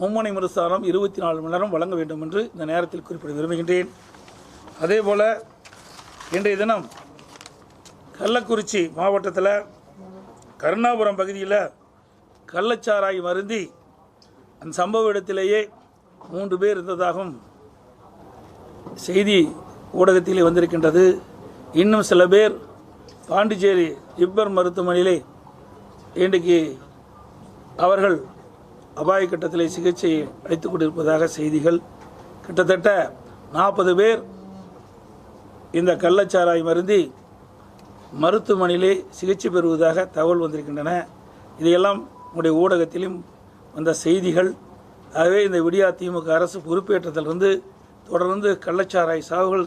மும்முனை மின்சாரம் 24 மணி நேரம் வழங்க வேண்டும் என்று இந்த நேரத்தில் குறிப்பிட விரும்புகின்றேன். அதேபோல் இன்றைய தினம் கள்ளக்குறிச்சி மாவட்டத்தில் கருணாபுரம் பகுதியில் கள்ளச்சாராய் மருந்தி அந்த சம்பவ இடத்திலேயே 3 பேர் இருந்ததாகவும் செய்தி ஊடகத்திலே வந்திருக்கின்றது. இன்னும் சில பேர் பாண்டிச்சேரி ஜிப்மர் மருத்துவமனையிலே இன்றைக்கு அவர்கள் அபாய கட்டத்திலே சிகிச்சை அளித்துக் கொண்டிருப்பதாக செய்திகள். கிட்டத்தட்ட 40 பேர் இந்த கள்ளச்சாராய் மருந்தி மருத்துவமனையிலே சிகிச்சை பெறுவதாக தகவல் வந்திருக்கின்றன. இதையெல்லாம் உங்களுடைய ஊடகத்திலும் வந்த செய்திகள். ஆகவே இந்த விடியா திமுக அரசு பொறுப்பேற்றத்திலிருந்து தொடர்ந்து கள்ளச்சாராய் சாவுகள்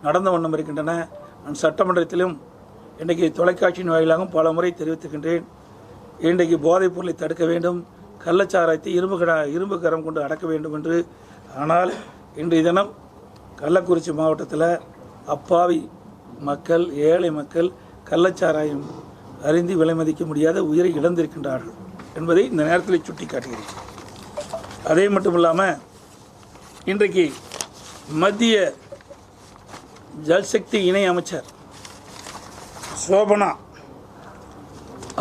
நடந்த வண்ணம் இருக்கின்றன. நான் சட்டமன்றத்திலும் இன்றைக்கு தொலைக்காட்சியின் வாயிலாகவும் பல முறை தெரிவித்துக்கின்றேன். இன்றைக்கு போதைப் பொருளை தடுக்க வேண்டும், கள்ளச்சாராயத்தை இரும்பு கரம் கொண்டு அடக்க வேண்டும் என்று. ஆனால் இன்றைய தினம் கள்ளக்குறிச்சி மாவட்டத்தில் அப்பாவி மக்கள், ஏழை மக்கள் கள்ளச்சாராயம் அறிந்து விலை மதிக்க முடியாத உயிரை இழந்திருக்கின்றார்கள் என்பதை இந்த நேரத்தில் சுட்டி காட்டுகிறேன். அதே மட்டும் இல்லாமல் இன்றைக்கு மத்திய ஜல்சக்தி இணை அமைச்சர் சோபனா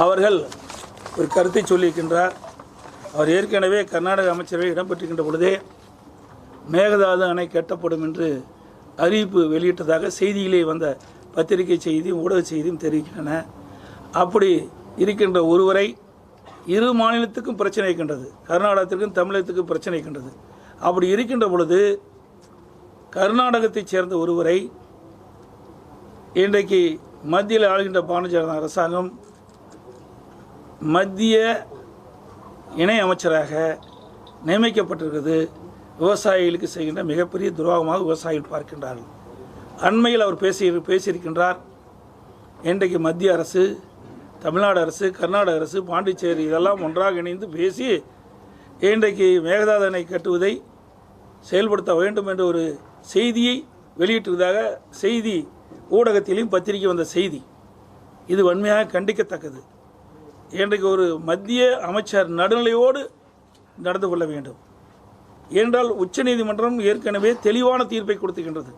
அவர்கள் ஒரு கருத்தை சொல்லியிருக்கின்றார். அவர் ஏற்கனவே கர்நாடக அமைச்சரவை இடம்பெற்றிருக்கின்ற பொழுதே மேகதாது அணை கட்டப்படும் என்று அறிவிப்பு வெளியிட்டதாக செய்தியிலே வந்த பத்திரிகை செய்தியும் ஊடக செய்தியும் தெரிவிக்கின்றன. அப்படி இருக்கின்ற ஒருவரை இரு மாநிலத்துக்கும் பிரச்சனை இருக்கின்றது, கர்நாடகத்திற்கும் தமிழகத்துக்கும் பிரச்சனை இருக்கின்றது. அப்படி இருக்கின்ற பொழுது கர்நாடகத்தைச் சேர்ந்த ஒருவரை இன்றைக்கு மத்தியில் ஆளுகின்ற பாரதிய ஜனதா அரசாங்கம் மத்திய இணை அமைச்சராக நியமிக்கப்பட்டிருக்கிறது. விவசாயிகளுக்கு செய்கின்ற மிகப்பெரிய துரோகமாக விவசாயிகள் பார்க்கின்றார்கள். அண்மையில் அவர் பேசியிருக்கின்றார். இன்றைக்கு மத்திய அரசு, தமிழ்நாடு அரசு, கர்நாடக அரசு, பாண்டிச்சேரி இதெல்லாம் ஒன்றாக இணைந்து பேசி இன்றைக்கு மேகதாது அணை கட்டுவதை செயல்படுத்த வேண்டும் என்ற ஒரு செய்தியை வெளியிட்டிருந்ததாக செய்தி ஊடகத்திலும் பத்திரிகை வந்த செய்தி. இது வன்மையாக கண்டிக்கத்தக்கது. இன்றைக்கு ஒரு மத்திய அமைச்சர் நடுநிலையோடு நடந்து கொள்ள வேண்டும். ஏனென்றால் உச்சநீதிமன்றம் ஏற்கனவே தெளிவான தீர்ப்பை கொடுத்துகின்றது.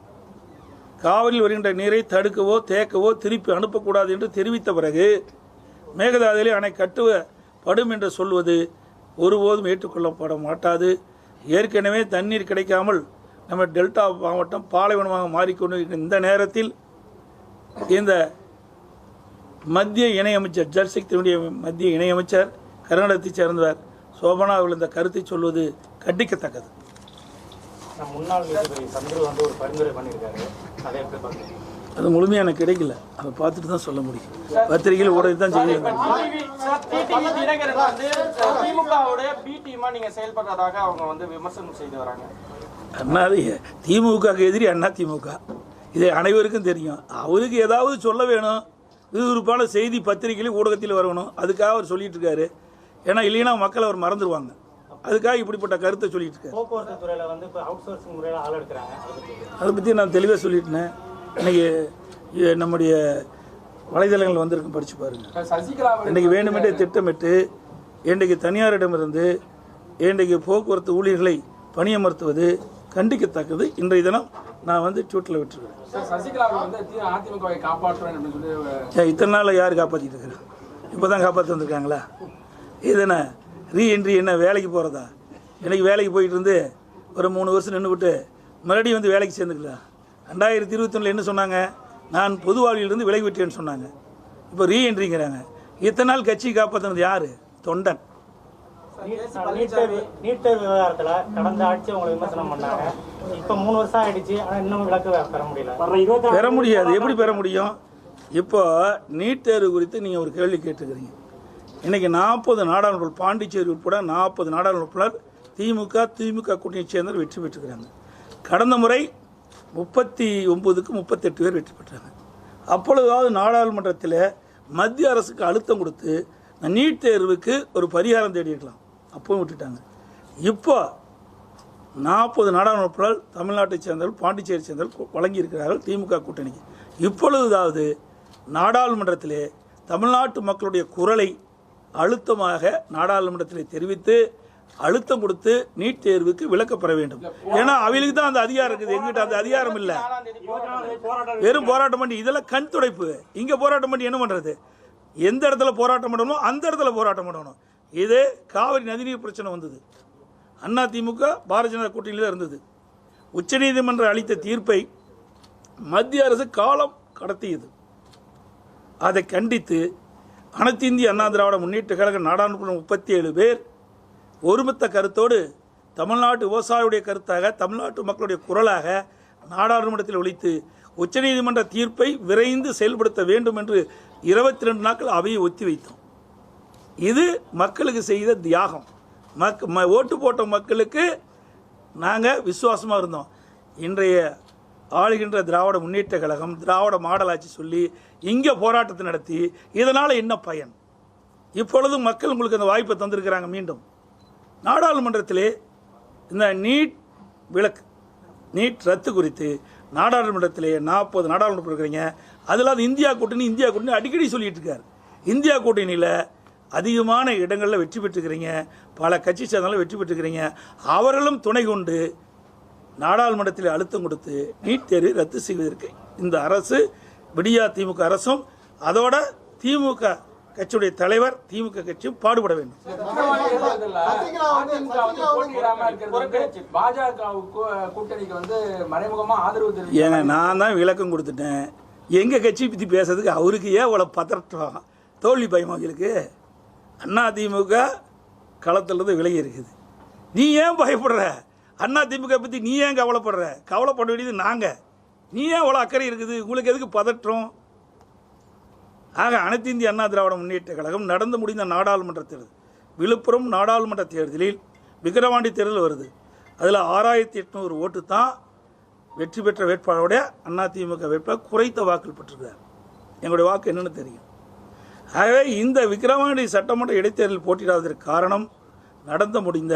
காவிரியில் வருகின்ற நீரை தடுக்கவோ தேக்கவோ திருப்பி அனுப்பக்கூடாது என்று தெரிவித்த பிறகு மேகதாதுவிலே அணை கட்டுப்படும் என்று சொல்வது ஒருபோதும் ஏற்றுக்கொள்ளப்பட மாட்டாது. ஏற்கனவே தண்ணீர் கிடைக்காமல் நம்ம டெல்டா மாவட்டம் பாலைவனமாக மாறிக்கொண்டிருக்கிற இந்த நேரத்தில் இந்த மத்திய இணையமைச்சர், ஜல்சக்தியுடைய மத்திய இணையமைச்சர், கர்நாடகத்தைச் சேர்ந்தவர் சோபனா அவர்கள் இந்த கருத்தை சொல்வது கண்டிக்கத்தக்கது. அது முழுமையாக எனக்கு கிடைக்கல, அதை பார்த்துட்டு தான் சொல்ல முடியும். பத்திரிகையில் ஊடகத்தை தான் செய்ய திமுக எதிரி அண்ணா திமுக, இதை அனைவருக்கும் தெரியும். அவருக்கு ஏதாவது சொல்ல வேணும், விறுவிறுப்பான செய்தி பத்திரிகையிலும் ஊடகத்தில் வரணும், அதுக்காக அவர் சொல்லிட்டு இருக்காரு. ஏன்னா இல்லைன்னா மக்கள் அவர் மறந்துடுவாங்க. அதுக்காக இப்படிப்பட்ட கருத்தை சொல்லிட்டு இருக்காரு. அதை பற்றி நான் தெளிவாக சொல்லிட்டேன். இன்னைக்கு நம்முடைய வலைதளங்கள் வந்திருக்கும், படிச்சு பாருங்க. இன்றைக்கு வேண்டுமென்றே திட்டமிட்டு இன்றைக்கு தனியாரிடமிருந்து இன்றைக்கு போக்குவரத்து ஊழியர்களை பணியமர்த்துவது கண்டிக்கத்தக்கது. இன்றைய தினம் நான் ட்விட்டரில் விட்டுருக்கேன். இத்தனை நாள் யார் காப்பாற்றிட்டு இருக்கிறேன்? இப்போ தான் காப்பாற்றி வந்திருக்காங்களா? இதென்ன ரீஎன்ட்ரி, என்ன வேலைக்கு போகிறதா? எனக்கு வேலைக்கு போயிட்டு இருந்து ஒரு 3 வருஷம் நின்று விட்டு மறுபடியும் வேலைக்கு சேர்ந்துக்கலாம். 2021 என்ன சொன்னாங்க? நான் பொது வாழ்விலிருந்து விலகி விட்டேன்னு சொன்னாங்க. இப்போ ரீஎன்ட்ரிங்கிறாங்க. இத்தனை நாள் கட்சி காப்பாற்றினது யார்? தொண்டன். நீட் தேர்வு விவகாரத்தில் கடந்த ஆட்சி உங்களை விமர்சனம் பண்ணாங்க. இப்போ 3 வருஷம் ஆயிடுச்சு, ஆனால் இன்னும் விளக்கு பெற முடியல. பெற முடியாது. எப்படி பெற முடியும்? இப்போ நீட் தேர்வு குறித்து நீங்கள் ஒரு கேள்வி கேட்டுக்கிறீங்க. இன்றைக்கி 40 நாடாளுமன்ற, பாண்டிச்சேரி உட்பட 40 நாடாளுமன்ற திமுக கூட்டணியை சேர்ந்தவர் வெற்றி பெற்றுக்கிறாங்க. கடந்த முறை 39க்கு 38 பேர் வெற்றி பெற்றாங்க. அப்பொழுதாவது நாடாளுமன்றத்தில் மத்திய அரசுக்கு அழுத்தம் கொடுத்து நீட் தேர்வுக்கு ஒரு பரிகாரம் தேடி இருக்கலாம், அப்பவும் விட்டுட்டாங்க. இப்போ 40 நாடாளுமன்ற தமிழ்நாட்டை சேர்ந்தவர்கள், பாண்டிச்சேரி சேர்ந்தவர்கள் வழங்கியிருக்கிறார்கள் திமுக கூட்டணிக்கு. இப்பொழுதாவது நாடாளுமன்றத்திலே தமிழ்நாட்டு மக்களுடைய குரலை அழுத்தமாக நாடாளுமன்றத்தில் தெரிவித்து அழுத்தம் கொடுத்து நீட் தேர்வுக்கு விலக்கப்பெற வேண்டும். ஏன்னா அவங்களுக்கு தான் அந்த அதிகாரம் இருக்குது, எங்கிட்ட அந்த அதிகாரம் இல்லை. வெறும் போராட்டம் பண்ணி இதெல்லாம் கண் துடைப்பு. இங்கே போராட்டம் பண்ணி என்ன பண்ணுறது? எந்த இடத்துல போராட்டம் பண்ணணும் அந்த இடத்துல போராட்டம் பண்ணணும். இது காவிரி நதிநீர் பிரச்சனை வந்தது, அதிமுக பாரதிய ஜனதா கூட்டணியில் தான் இருந்தது. உச்சநீதிமன்றம் அளித்த தீர்ப்பை மத்திய அரசு காலம் கடத்தியது. அதை கண்டித்து அனைத்து இந்திய அண்ணா திராவிட முன்னேற்ற கழக நாடாளுமன்ற 37 பேர் ஒருமித்த கருத்தோடு தமிழ்நாட்டு விவசாயியுடைய கருத்தாக, தமிழ்நாட்டு மக்களுடைய குரலாக நாடாளுமன்றத்தில் ஒலித்து உச்சநீதிமன்ற தீர்ப்பை விரைந்து செயல்படுத்த வேண்டும் என்று 22 நாட்கள் அவையை ஒத்தி வைத்தோம். இது மக்களுக்கு செய்த தியாகம். ஓட்டு போட்ட மக்களுக்கு நாங்கள் விசுவாசமாக இருந்தோம். இன்றைய ஆளுகின்ற திராவிட முன்னேற்ற கழகம் திராவிட மாடல் ஆட்சி சொல்லி இங்கே போராட்டத்தை நடத்தி இதனால் என்ன பயன்? இப்பொழுது மக்கள் உங்களுக்கு அந்த வாய்ப்பை தந்திருக்கிறாங்க. மீண்டும் நாடாளுமன்றத்திலே இந்த நீட் விலக்கு, நீட் ரத்து குறித்து நாடாளுமன்றத்திலே 40 நாடாளுமன்றம் இருக்கிறீங்க. அதில் அது இந்தியா கூட்டணி அடிக்கடி சொல்லிட்டு இருக்கார். இந்தியா கூட்டணியில் அதிகமான இடங்களில் வெற்றி பெற்றுக்கிறீங்க, பல கட்சி சேர்ந்தாலும் வெற்றி பெற்றுக்கிறீங்க. அவர்களும் துணை கொண்டு நாடாளுமன்றத்தில் அழுத்தம் கொடுத்து நீட் தேர்வை ரத்து செய்வதற்கு இந்த அரசு, விடியா திமுக அரசும் அதோட திமுக கட்சியுடைய தலைவர் திமுக கட்சியும் பாடுபட வேண்டும். ஏங்க நான் தான் விளக்கம் கொடுத்துட்டேன். எங்கள் கட்சி பற்றி பேசுறதுக்கு அவருக்கு ஏன் இவ்வளோ பதற்றம், தோல்வி பயம் அவங்களுக்கு? அதிமுக களத்திலிருந்து விலகி இருக்குது. நீ ஏன் பயப்படுற? அதிமுக பற்றி நீ ஏன் கவலைப்படுற? கவலைப்பட வேண்டியது நாங்கள். நீ ஏன் அவ்வளோ அக்கறை இருக்குது? உங்களுக்கு எதுக்கு பதற்றம்? ஆக அனைத்து இந்திய அண்ணா திராவிட முன்னேற்ற கழகம் நடந்து முடிந்த நாடாளுமன்ற தேர்தல், விழுப்புரம் நாடாளுமன்ற தேர்தலில் விக்கிரவாண்டி தேர்தல் வருது. அதில் 6800 ஓட்டு தான் வெற்றி பெற்ற வேட்பாளருடைய அதிமுக வேட்பாளர் குறைத்த வாக்கில் பெற்றிருக்கிறார். எங்களுடைய வாக்கு என்னென்னு தெரியும். ஆகவே இந்த விக்கிரவாண்டி சட்டமன்ற இடைத்தேர்தலில் போட்டியிடாததற்கு காரணம் நடந்து முடிந்த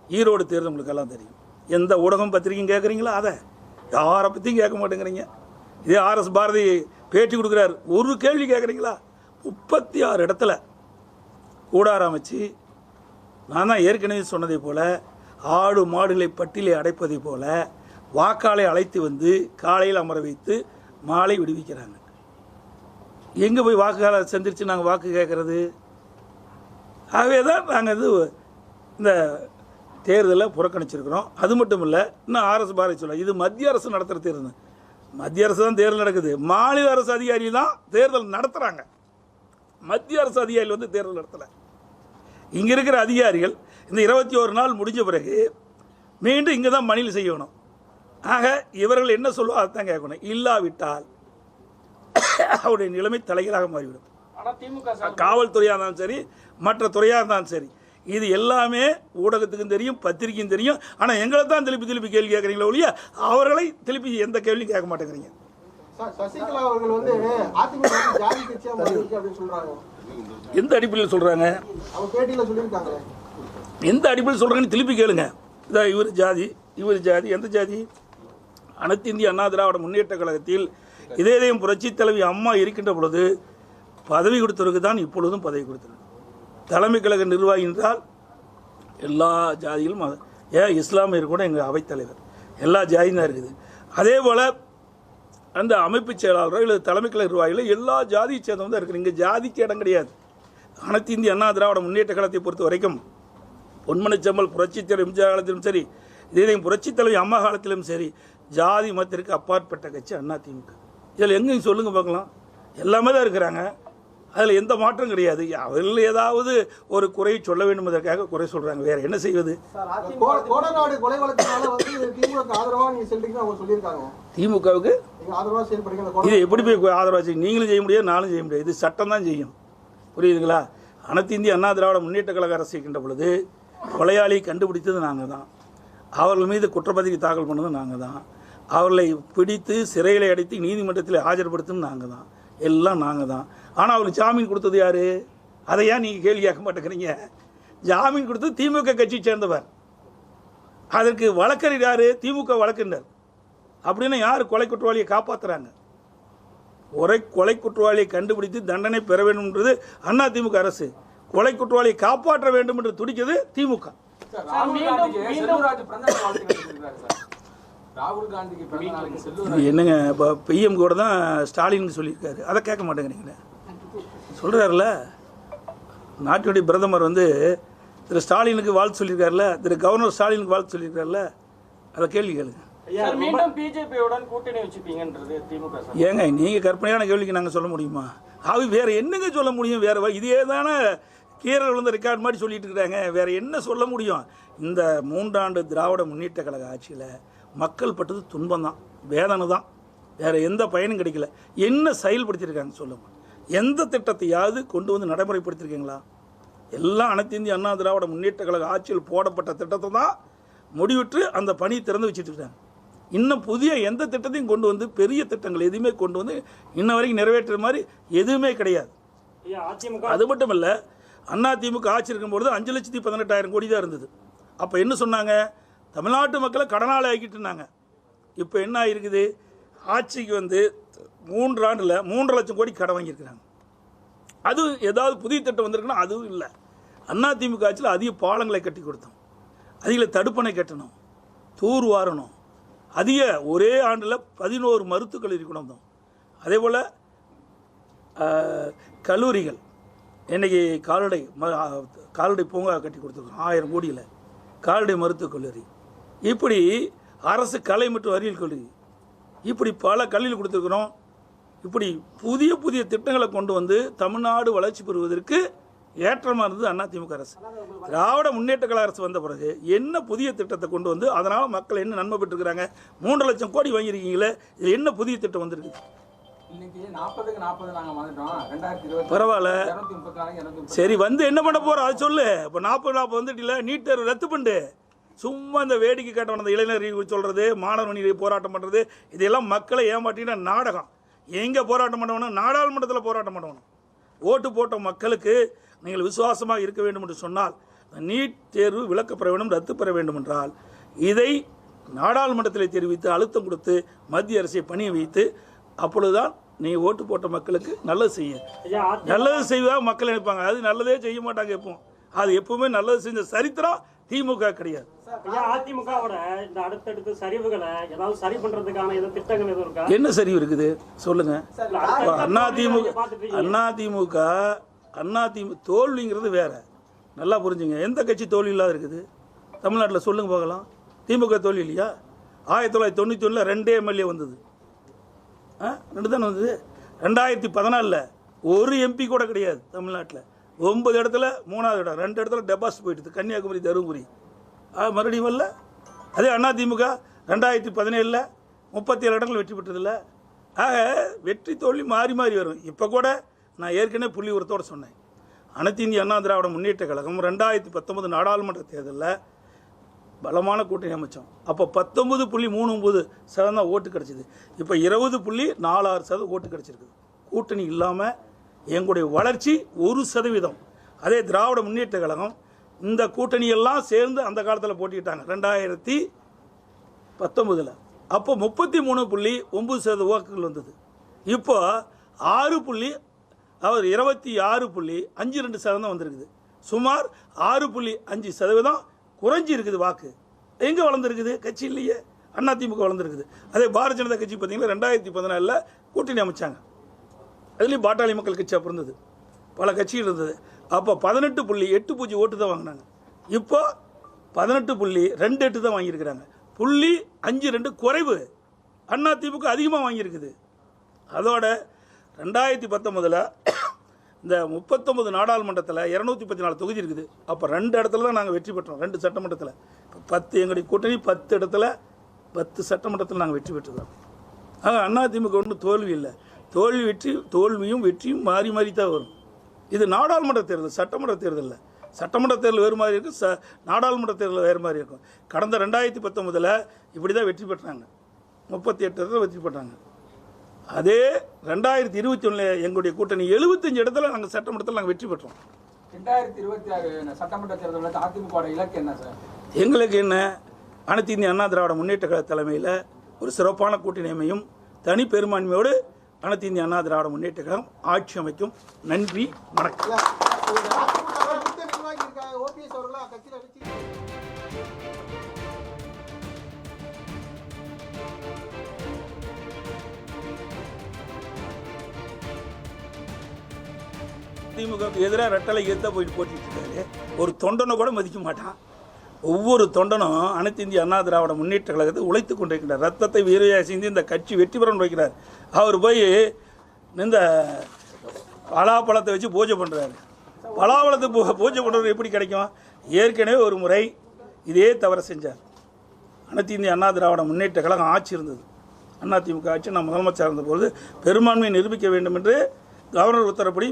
ஈரோடு தேர்தல் உங்களுக்கெல்லாம் தெரியும். எந்த ஊடகம் பத்திரிகையும் கேட்குறீங்களா? அதை யாரை பற்றியும் கேட்க மாட்டேங்கிறீங்க. இதே RS பாரதி பேட்டி கொடுக்குறாரு, ஒரு கேள்வி கேட்குறீங்களா? 36 இடத்துல கூடாரம் அமைச்சு, நான் தான் ஏற்கனவே சொன்னதை போல் ஆடு மாடுகளை பட்டியலை அடைப்பதை போல வாக்காளை அழைத்து வந்து காலையில் அமர வைத்து மாலை விடுவிக்கிறாங்க. எங்கே போய் வாக்குகளை சந்திச்சு நாங்கள் வாக்கு கேட்குறது? ஆகவே தான் நாங்கள் இது இந்த தேர்தலை புறக்கணிச்சிருக்கிறோம். அது மட்டும் இல்லை, இன்னும் RS பாரதி சொல்ல, இது மத்திய அரசு நடத்துகிற தேர்தல். மத்திய அரசு தான் தேர்தல் நடக்குது, மாநில அரசு அதிகாரி தான் தேர்தல் நடத்துகிறாங்க. மத்திய அரசு அதிகாரிகள் வந்து தேர்தல் நடத்தலை. இங்கே இருக்கிற அதிகாரிகள் இந்த 21 நாள் முடிஞ்ச பிறகு மீண்டும் இங்கே தான் மணியில் செய்யணும். ஆக இவர்கள் என்ன சொல்லுவோ அதுதான் கேட்கணும். இல்லாவிட்டால் அவருடைய நிலைமை தலைகளாக மாறிவிடும். காவல்துறையாக இருந்தாலும் சரி, மற்ற துறையாக இருந்தாலும் சரி, இது எல்லாமே ஊடகத்துக்கும் தெரியும், பத்திரிகையும் தெரியும். ஆனால் எங்களை தான் திருப்பி கேள்வி கேட்குறீங்களோ ஒழிய அவர்களை திருப்பி எந்த கேள்வியும் கேட்க மாட்டேங்கிறீங்க. சசிகலா அவர்கள் வந்து அதிமுக ஜாதி கட்சியா மாறிருக்கு அப்படின்னு சொல்றாங்க. எந்த அடிப்படையில் சொல்றாங்க? அவங்க பேட்டியில சொல்லியிருக்காங்க. எந்த அடிப்படையில் சொல்றாங்கன்னு திருப்பி கேளுங்க. இதான் இவர் ஜாதி, இவர் ஜாதி. எந்த ஜாதி? அனைத்து இந்திய அண்ணா திராவிட முன்னேற்ற கழகத்தில் இதயம் புரட்சி தலைவி அம்மா இருக்கின்ற பொழுது பதவி கொடுத்தவருக்கு தான் இப்பொழுதும் பதவி கொடுத்தது. தலைமை கழக நிர்வாகி என்றால் எல்லா ஜாதிகளும், ஏன் இஸ்லாமியர் கூட எங்கள் அவைத்தலைவர், எல்லா ஜாதியும் தான் இருக்குது. அதே போல் அந்த அமைப்பு செயலாளர்கள் இல்லை தலைமை கழக நிர்வாகிகள் எல்லா ஜாதியை சேர்ந்தவங்க தான் இருக்குது. இங்கே ஜாதிக்கு இடம் கிடையாது. அனைத்து இந்திய அண்ணா திராவிட முன்னேற்ற கழகத்தை பொறுத்த வரைக்கும் பொன்மனச்செம்மல் புரட்சி தலைவர் எம்ஜிஆர் காலத்திலும் சரி, இதயம் புரட்சி தலைவி அம்மா காலத்திலும் சரி, ஜாதி மதத்திற்கு அப்பாற்பட்ட கட்சி அதிமுக. இதில் எங்கேயும் சொல்லுங்க பார்க்கலாம், எல்லாமே தான் இருக்கிறாங்க. அதில் எந்த மாற்றம் கிடையாது. அவர்கள் ஏதாவது ஒரு குறையை சொல்ல வேண்டும் என்பதற்காக குறை சொல்கிறாங்க, வேறு என்ன செய்வது? கோடநாடு கொலை வழக்கினால வந்து திமுக ஆதரவாக நீங்கள் செல்றீங்கன்னு அவங்க சொல்லியிருக்காங்க. திமுகவுக்கு ஆதரவாக செயல்படுறீங்க. இது எப்படி போய் ஆதரவாக செய்யும்? நீங்களும் செய்ய முடியாது, நானும் செய்ய முடியாது. இது சட்டம் தான் செய்யும். புரியுதுங்களா? அனைத்து இந்திய அண்ணா திராவிட முன்னேற்ற கழக அரசு இருக்கின்ற பொழுது கொலையாளியை கண்டுபிடித்தது நாங்கள் தான், அவர்கள் மீது குற்றப்பத்திரிகை தாக்கல் பண்ணது நாங்கள் தான், அவர்களை பிடித்து சிறையில் அடைத்து நீதிமன்றத்தில் ஆஜர்படுத்தும் நாங்கள் தான், எல்லாம் நாங்கள் தான். ஆனால் அவருக்கு ஜாமீன் கொடுத்தது யார்? அதை ஏன் நீங்கள் கேள்வி கேட்க மாட்டேங்கிறீங்க? ஜாமீன் கொடுத்தது திமுக கட்சியை சேர்ந்தவர். அதற்கு வழக்கறிஞர் யார்? திமுக வழக்கறிஞர். அப்படின்னா யார் கொலை குற்றவாளியை காப்பாற்றுறாங்க? கொலை குற்றவாளியை கண்டுபிடித்து தண்டனை பெற வேண்டும் என்றது அதிமுக அரசு. கொலை குற்றவாளியை காப்பாற்ற வேண்டும் என்று துடிக்கிறது திமுக. ராகுல் காந்திக்கு பிறந்த நாளுக்கு செல்லூர் என்னங்க இப்போ பிஎம் கூட தான் ஸ்டாலினுக்கு சொல்லியிருக்காரு, அதை கேட்க மாட்டேங்கிறீங்களே. சொல்கிறாருல, நாட்டினுடைய பிரதமர் வந்து திரு ஸ்டாலினுக்கு வாழ்த்து சொல்லியிருக்காருல, திரு கவர்னர் ஸ்டாலினுக்கு வாழ்த்து சொல்லியிருக்காருல, அதை கேள்வி கேளுங்க. மீண்டும் பிஜேபியுடன் கூட்டணி வச்சுப்பீங்கன்றது திமுக. ஏங்க நீங்கள் கற்பனையான கேள்விக்கு நாங்கள் சொல்ல முடியுமா? அது வேற என்னங்க சொல்ல முடியும்? வேற இதே தானே கீரல் விழுந்த ரெக்கார்ட் மாதிரி சொல்லிட்டு இருக்கிறாங்க. வேற என்ன சொல்ல முடியும்? இந்த 3 ஆண்டு திராவிட முன்னேற்ற கழக ஆட்சியில் மக்கள் பட்டது துன்பம் தான், வேதனை தான், வேற எந்த பயனும் கிடைக்கல. என்ன செயல்படுத்தியிருக்காங்க சொல்லுங்க? எந்த திட்டத்தையாவது கொண்டு வந்து நடைமுறைப்படுத்திருக்கீங்களா? எல்லாம் அனைத்து இந்திய அண்ணா திராவிட முன்னேற்ற கழக ஆட்சியில் போடப்பட்ட திட்டத்தை தான் முடிவிட்டு அந்த பணி திறந்து வச்சுட்டு இருக்காங்க. இன்னும் புதிய எந்த திட்டத்தையும் கொண்டு வந்து, பெரிய திட்டங்கள் எதுவுமே கொண்டு வந்து இன்ன வரைக்கும் நிறைவேற்றுற மாதிரி எதுவுமே கிடையாது. அது மட்டும் இல்லை, அதிமுக ஆட்சி இருக்கும்போது 5,18,000 கோடி தான் இருந்தது. அப்போ என்ன சொன்னாங்க? தமிழ்நாட்டு மக்களை கடனாளி ஆக்கிட்டு இருந்தாங்க. இப்போ என்ன ஆகிருக்குது? ஆட்சிக்கு வந்து 3 ஆண்டில் 3.5 லட்சம் கோடி கடன் வாங்கியிருக்கிறாங்க. அது ஏதாவது புதிய திட்டம் வந்திருக்குன்னா அதுவும் இல்லை. அதிமுக ஆட்சியில் அதிக பாலங்களை கட்டி கொடுத்தோம், அதிக தடுப்பணை கட்டணும், தூர் வாரணும், அதிக ஒரே ஆண்டில் 11 மருத்துவக் கல்லூரி கொண்டு வந்தோம். அதே போல் கல்லூரிகள், இன்றைக்கி கால்நடை பூங்கா கட்டி கொடுத்துருக்கோம் 1000 கோடியில், கால்நடை மருத்துவக் கல்லூரி, இப்படி அரசு கலை மற்றும் அறிவியல் கல்லூரி, இப்படி பல கல்லூரி கொடுத்துருக்குறோம். இப்படி புதிய புதிய திட்டங்களை கொண்டு வந்து தமிழ்நாடு வளர்ச்சி பெறுவதற்கு ஏற்றமாக இருந்தது அதிமுக அரசு. திராவிட முன்னேற்ற கழக அரசு வந்த பிறகு என்ன புதிய திட்டத்தை கொண்டு வந்து அதனால் மக்கள் என்ன நன்மை பெற்றுக்கிறாங்க? 3 லட்சம் கோடி வாங்கியிருக்கீங்களே, இது என்ன புதிய திட்டம் வந்திருக்கு? பரவாயில்ல, சரி வந்து என்ன பண்ண போற அது சொல்லு. இப்போ 40 வந்துட்டு நீட் தேர்வு ரத்து பண்ணு. சும்மா இந்த வேடிக்கை காட்ட வந்த இளைஞர் சொல்றது, மாணவர்கள் போராட்டம் பண்றது, இதெல்லாம் மக்களை ஏமாற்றின நாடகம். எங்க போராட்டம் பண்ணணும்? நாடாளுமன்றத்தில் போராட்டம் பண்ணணும். ஓட்டு போட்ட மக்களுக்கு நீங்கள் விசுவாசமாக இருக்க வேண்டும் என்று சொன்னால் நீட் தேர்வு விலக்கப்பெற வேண்டும், ரத்து பெற வேண்டும் என்றால் இதை நாடாளுமன்றத்தில் தெரிவித்து அழுத்தம் கொடுத்து மத்திய அரசை பணிய வைத்து, அப்பொழுதுதான் நீ ஓட்டு போட்ட மக்களுக்கு நல்லது செய்ய. நல்லது செய்வதாக மக்கள் நினைப்பாங்க, அது நல்லதே செய்ய மாட்டாங்க. அது எப்பவுமே நல்லது செஞ்ச சரித்திரம் திமுக கிடையாது. அதிமுகவோட இந்த அடுத்தடுத்த சரிவுகளை ஏதாவது சரி பண்றதுக்கான ஏதாவது திட்டங்கள் எதுவும் இருக்கா? என்ன சரிவு இருக்குது சொல்லுங்க. அதிமுக தோல்விங்கிறது வேற, நல்லா புரிஞ்சுங்க. எந்த கட்சி தோல்வி இல்லாத இருக்குது தமிழ்நாட்டில்? சொல்லுங்க பார்க்கலாம். திமுக தோல்வி இல்லையா? 1991 2 எம்எல்ஏ வந்தது, 2 தானே வந்தது. 2014 ஒரு எம்பி கூட கிடையாது தமிழ்நாட்டில். 9 இடத்துல 3வது இடம், 2 இடத்துல டெபாசிட் போயிட்டு, கன்னியாகுமரி, தருமபுரி. மறுபடியும் இல்லை. அதே அதிமுக 2017 37 இடங்கள் வெற்றி பெற்றதில்லை. ஆக வெற்றி தோல்வி மாறி மாறி வரும். இப்போ கூட நான் ஏற்கனவே புள்ளி உரத்தோடு சொன்னேன், அனைத்து இந்திய அண்ணா திராவிட முன்னேற்ற கழகம் 2019 நாடாளுமன்ற தேர்தலில் பலமான கூட்டணி அமைச்சோம். அப்போ 19.39% ஓட்டு கிடச்சிது. இப்போ 20.46% ஓட்டு கிடச்சிருக்குது. கூட்டணி இல்லாமல் எங்களுடைய வளர்ச்சி 1%. அதே திராவிட முன்னேற்ற கழகம் இந்த கூட்டணியெல்லாம் சேர்ந்து அந்த காலத்தில் போட்டிக்கிட்டாங்க 2019. அப்போ 33.9% வாக்குகள் வந்தது. இப்போ 26.52% வந்திருக்குது. சுமார் 6.5% குறைஞ்சி இருக்குது வாக்கு. எங்கே வளர்ந்துருக்குது? கட்சி இல்லையே, அதிமுக வளர்ந்துருக்குது. அதே பாரதிய ஜனதா கட்சி பார்த்தீங்கன்னா 2014 கூட்டணி அமைச்சாங்க. அதுலேயும் பாட்டாளி மக்கள் கட்சி அப்போ இருந்தது, பல கட்சிகள் இருந்தது. அப்போ 18.80 ஓட்டு தான் வாங்கினாங்க. இப்போ 18.28 தான் வாங்கியிருக்கிறாங்க. 0.52 குறைவு. அதிமுக அதிகமாக வாங்கியிருக்குது. அதோட 2019 இந்த 39 நாடாளுமன்றத்தில் 214 தொகுதி இருக்குது. அப்போ 2 இடத்துல தான் நாங்கள் வெற்றி பெற்றோம், 2 சட்டமன்றத்தில். இப்போ 10 எங்களுடைய கூட்டணி 10 இடத்துல 10 சட்டமன்றத்தில் நாங்கள் வெற்றி பெற்றுக்கிறோம். ஆக அதிமுக ஒன்றும் தோல்வி இல்லை. தோல்வியும் வெற்றியும் மாறி மாறி தான் வரும். இது நாடாளுமன்ற தேர்தல், சட்டமன்ற தேர்தல். சட்டமன்ற தேர்தல் வேறு மாதிரி இருக்கும், நாடாளுமன்ற தேர்தல் வேறு மாதிரி இருக்கும். கடந்த 2019 இப்படி தான் வெற்றி பெற்றாங்க, 38 இடத்துல வெற்றி பெற்றாங்க. அதே 2021 எங்களுடைய கூட்டணி 75 இடத்துல நாங்கள் சட்டமன்றத்தில் நாங்கள் வெற்றி பெற்றோம். 2026 சட்டமன்ற தேர்தலில் அதிமுக இலக்கு என்ன சார்? எங்களுக்கு என்ன, அனைத்து இந்திய அண்ணா திராவிட முன்னேற்ற கழக தலைமையில் ஒரு சிறப்பான கூட்டணி அமையும், தனி பெரும்பான்மையோடு அனைத்து இந்திய அண்ணா திராவிட முன்னேற்ற கழகம் ஆட்சி அமைக்கும். நன்றி, வணக்கம். ஓபிஎஸ் அவர்களா கட்சியில் திமுகவுக்கு எதிராக ரெட்டலை ஏற்ற போயிட்டு போட்டிட்டு இருக்காரு. ஒரு தொண்டனை கூட மதிக்க மாட்டான். ஒவ்வொரு தொண்டனும் அனைத்து இந்திய அண்ணா திராவிட முன்னேற்ற கழகத்தை உழைத்து கொண்டிருக்கிறார். ரத்தத்தை வீரையாக செய்து இந்த கட்சி வெற்றி பெற வைக்கிறார். அவர் போய் இந்த பலாப்பழத்தை வச்சு பூஜை பண்ணுறாரு. பலாப்பழத்தை பூஜை பண்ணுறது எப்படி கிடைக்கும்? ஏற்கனவே ஒரு முறை இதே தவறு செஞ்சார். அனைத்து இந்திய அண்ணா திராவிட முன்னேற்ற கழகம் ஆட்சி இருந்தது. அதிமுக ஆட்சி நான் முதலமைச்சர் இருந்தபோது பெரும்பான்மையை நிரூபிக்க வேண்டும் என்று கவர்னர் உத்தரப்படி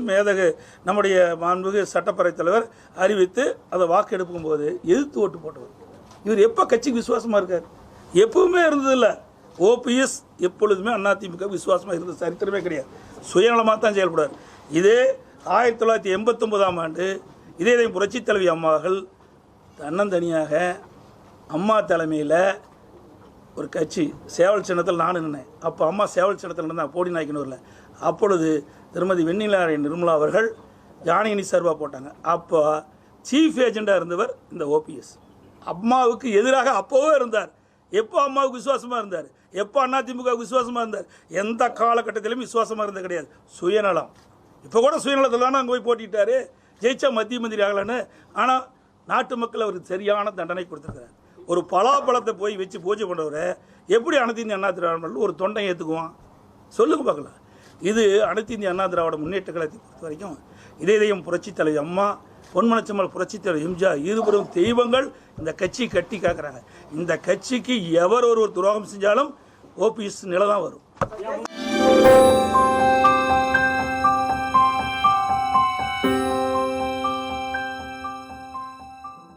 நம்முடைய மாண்புமிகு சட்டப்பேரவைத் தலைவர் அறிவித்து அதை வாக்கெடுக்கும் போது எதிர்த்து ஓட்டு போட்டவர். இவர் எப்போ கட்சிக்கு விசுவாசமாக இருக்கார்? எப்பவுமே இருந்ததில்லை. ஓபிஎஸ் எப்பொழுதுமே அதிமுக விசுவாசமாக இருந்த சரித்திரமே கிடையாது. சுயநலமாக தான் செயல்படுவார். இதே 1989ஆம் ஆண்டு இதே புரட்சித் தலைவி அம்மாவர்கள் தன்னந்தனியாக அம்மா தலைமையில் ஒரு கட்சி சேவல் சின்னத்தில் நான் நின்னேன். அப்போ அம்மா சேவல் சின்னத்தில் இருந்தால் போடி நாய்க்கனூரில். அப்பொழுது திருமதி வெண்ணிலா நிர்மலா அவர்கள் ஜானகினி சர்வா போட்டாங்க. அப்போ சீஃப் ஏஜெண்டாக இருந்தவர் இந்த ஓபிஎஸ். அம்மாவுக்கு எதிராக அப்போவே இருந்தார். எப்போ அம்மாவுக்கு விசுவாசமாக இருந்தார்? எப்போ அதிமுக விசுவாசமாக இருந்தார்? எந்த காலகட்டத்திலும் விசுவாசமாக இருந்தது கிடையாது. சுயநலம். இப்போ கூட சுயநலத்தில் தானே அங்கே போய் போட்டிட்டாரு. ஜெயிச்சா மத்திய மந்திரி ஆகலான்னு. ஆனால் நாட்டு மக்கள் அவருக்கு சரியான தண்டனை கொடுத்துருக்காரு. ஒரு பலாப்பழத்தை போய் வச்சு பூஜை பண்ணுறவரை எப்படி அனைத்து இந்திய அண்ணா திராவிட ஒரு தொண்டை ஏற்றுக்குவான்? சொல்லுங்க பார்க்கலாம். இது அனைத்து இந்திய அண்ணா திராவிட முன்னேற்ற கழகத்தை பொறுத்த வரைக்கும் இதயம் புரட்சித் தலைவி அம்மா, பொன்மனச்செம்மல் புரட்சித் தலைவர் எம்ஜிஆர் இருவரும் தெய்வங்கள். இந்த கட்சி கட்டி காக்குறாங்க. இந்த கட்சிக்கு எவர் ஒரு துரோகம் செஞ்சாலும் ஓபிஎஸ் நிலை தான் வரும்.